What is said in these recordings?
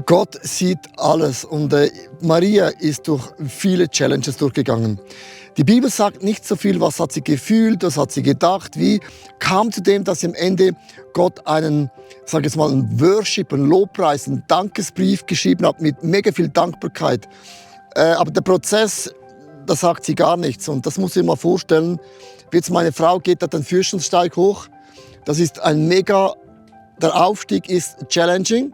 Gott sieht alles und Maria ist durch viele Challenges durchgegangen. Die Bibel sagt nicht so viel, was hat sie gefühlt, was hat sie gedacht, wie kam zu dem, dass sie am Ende Gott einen, sag jetzt mal, einen Worship, einen Lobpreis, einen Dankesbrief geschrieben hat mit mega viel Dankbarkeit. Aber der Prozess, da sagt sie gar nichts und das muss ich mir mal vorstellen. Wie jetzt meine Frau geht da den Fürstensteig hoch, das ist ein mega, der Aufstieg ist challenging.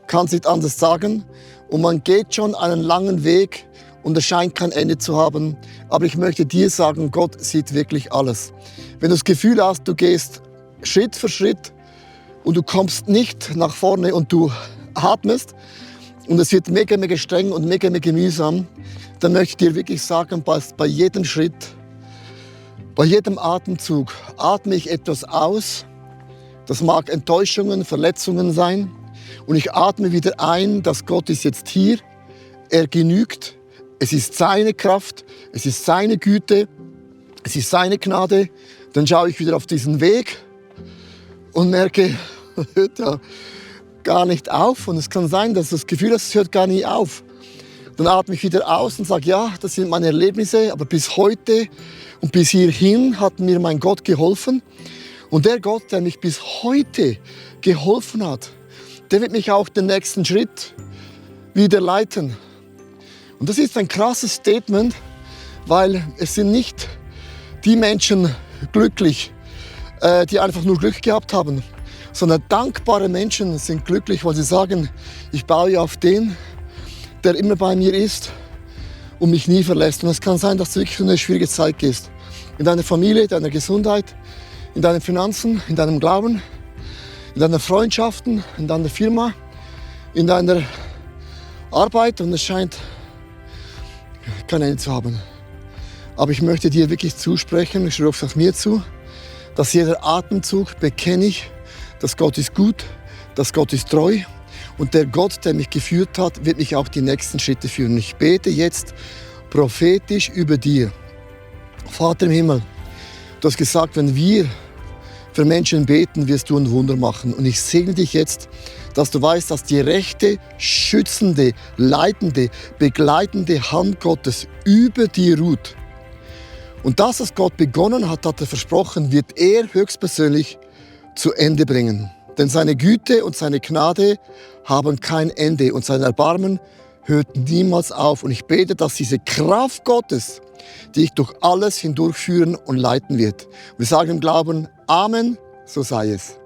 Kann es nicht anders sagen. Und man geht schon einen langen Weg und es scheint kein Ende zu haben. Aber ich möchte dir sagen, Gott sieht wirklich alles. Wenn du das Gefühl hast, du gehst Schritt für Schritt und du kommst nicht nach vorne und du atmest und es wird mega, mega streng und mega, mega mühsam, dann möchte ich dir wirklich sagen, bei jedem Schritt, bei jedem Atemzug atme ich etwas aus. Das mag Enttäuschungen, Verletzungen sein. Und ich atme wieder ein, dass Gott ist jetzt hier, er genügt, es ist seine Kraft, es ist seine Güte, es ist seine Gnade. Dann schaue ich wieder auf diesen Weg und merke, hört ja gar nicht auf. Und es kann sein, dass du das Gefühl hast, es hört gar nie auf. Dann atme ich wieder aus und sage, ja, das sind meine Erlebnisse, aber bis heute und bis hierhin hat mir mein Gott geholfen. Und der Gott, der mich bis heute geholfen hat, der wird mich auch den nächsten Schritt wieder leiten. Und das ist ein krasses Statement, weil es sind nicht die Menschen glücklich, die einfach nur Glück gehabt haben, sondern dankbare Menschen sind glücklich, weil sie sagen, ich baue auf den, der immer bei mir ist und mich nie verlässt. Und es kann sein, dass du wirklich eine schwierige Zeit gehst. In deiner Familie, in deiner Gesundheit, in deinen Finanzen, in deinem Glauben, in deinen Freundschaften, in deiner Firma, in deiner Arbeit und es scheint kein Ende zu haben. Aber ich möchte dir wirklich zusprechen, ich spreche auch mir zu, dass jeder Atemzug bekenne ich, dass Gott ist gut, dass Gott ist treu und der Gott, der mich geführt hat, wird mich auch die nächsten Schritte führen. Ich bete jetzt prophetisch über dir. Vater im Himmel, du hast gesagt, wenn wir für Menschen beten, wirst du ein Wunder machen. Und ich segne dich jetzt, dass du weißt, dass die rechte, schützende, leitende, begleitende Hand Gottes über dir ruht. Und das, was Gott begonnen hat, hat er versprochen, wird er höchstpersönlich zu Ende bringen. Denn seine Güte und seine Gnade haben kein Ende und sein Erbarmen hört niemals auf. Und ich bete, dass diese Kraft Gottes dich durch alles hindurchführen und leiten wird. Wir sagen im Glauben, Amen, so sei es.